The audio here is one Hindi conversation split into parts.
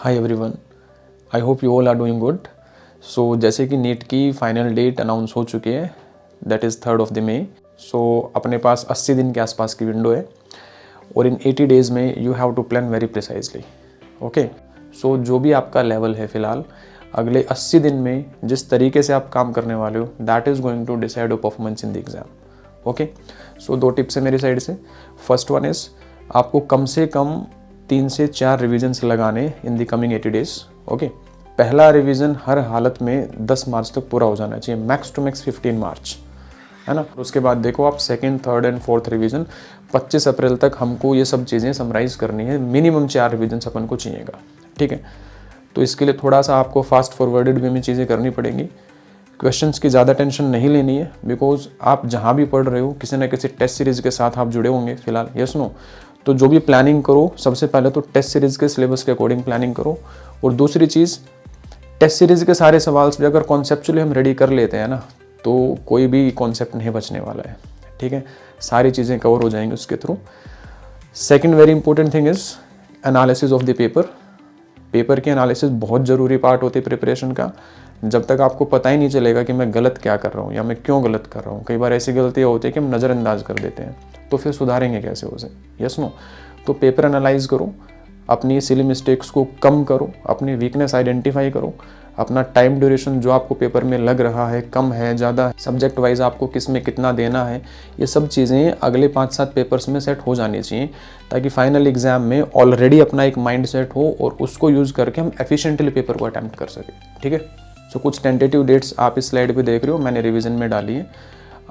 Hi everyone, I hope you all are doing good. So जैसे कि नीट की फाइनल डेट अनाउंस हो चुकी है, दैट इज़ 3 मई। सो अपने पास 80 दिन के आसपास की विंडो है और इन 80 डेज़ में you have to plan very precisely. Okay, so जो भी आपका लेवल है फ़िलहाल अगले 80 दिन में जिस तरीके से आप काम करने वाले हो, that is going to decide your performance in the exam. Okay, so 2 tips है मेरी साइड से। फर्स्ट वन इज़ आपको कम से कम 3 से 4 रिविजन्स लगाने in the coming 80 days. Okay, पहला रिवीजन हर हालत में 10 मार्च तक पूरा हो जाना चाहिए, मैक्स टू मैक्स 15 मार्च, है ना। उसके बाद देखो आप second, third and fourth revision 25 अप्रैल तक हमको ये सब चीज़ें समराइज करनी है। मिनिमम 4 रिवीजन्स अपन को चाहिएगा, ठीक है। तो इसके लिए थोड़ा सा आपको फास्ट फॉरवर्डेड वे में चीज़ें करनी पड़ेंगी। क्वेश्चंस की ज़्यादा टेंशन नहीं लेनी है, बिकॉज आप जहाँ भी पढ़ रहे हो किसी न किसी टेस्ट सीरीज़ के साथ आप जुड़े होंगे फिलहाल, यस नो। तो जो भी प्लानिंग करो, सबसे पहले तो टेस्ट सीरीज़ के सिलेबस के अकॉर्डिंग प्लानिंग करो। और दूसरी चीज़, टेस्ट सीरीज़ के सारे सवाल भी अगर कॉन्सेप्चुअली हम रेडी कर लेते हैं ना, तो कोई भी कॉन्सेप्ट नहीं बचने वाला है, ठीक है। सारी चीज़ें कवर हो जाएंगी उसके through. Second very important thing is analysis of the paper. Paper की एनालिसिस बहुत ज़रूरी पार्ट होती है प्रिपरेशन का। जब तक आपको पता ही नहीं चलेगा कि मैं गलत क्या कर रहा हूँ या मैं क्यों गलत कर रहा हूँ, कई बार ऐसी गलतियाँ होती है कि हम नज़रअंदाज कर देते हैं, तो फिर सुधारेंगे कैसे उसे, यस नो। तो पेपर एनालाइज करो, अपनी सिली मिस्टेक्स को कम करो, अपनी वीकनेस आइडेंटिफाई करो, अपना टाइम ड्यूरेशन जो आपको पेपर में लग रहा है कम है ज़्यादा, सब्जेक्ट वाइज आपको किस में कितना देना है, ये सब चीज़ें अगले 5-7 पेपर्स में सेट हो जानी चाहिए, ताकि फाइनल एग्जाम में ऑलरेडी अपना एक माइंड सेट हो और उसको यूज़ करके हम एफिशिएंटली पेपर को अटैम्प्ट कर सकें, ठीक है। सो कुछ टेंटेटिव डेट्स आप इस स्लाइड पे देख रहे हो, मैंने रिवीजन में डाली है।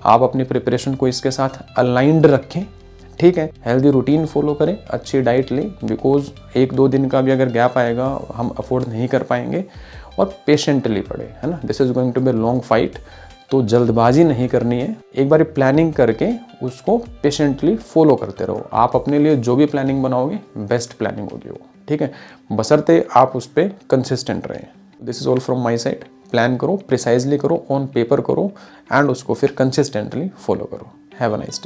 आप अपनी प्रिपरेशन को इसके साथ अलाइंड रखें, ठीक है। हेल्दी रूटीन फॉलो करें, अच्छी डाइट लें, बिकॉज 1-2 दिन का भी अगर गैप आएगा हम अफोर्ड नहीं कर पाएंगे। और पेशेंटली पढ़े, है ना। This is going to be long fight, तो जल्दबाजी नहीं करनी है। एक बार प्लानिंग करके उसको पेशेंटली फॉलो करते रहो। आप अपने लिए जो भी प्लानिंग बनाओगे बेस्ट प्लानिंग होगी वो, ठीक है, बशर्ते आप उस पर कंसिस्टेंट रहें। This is all from my side. Plan करो, प्रिसाइजली करो, ऑन पेपर करो एंड उसको फिर कंसिस्टेंटली फॉलो करो। Have a nice day.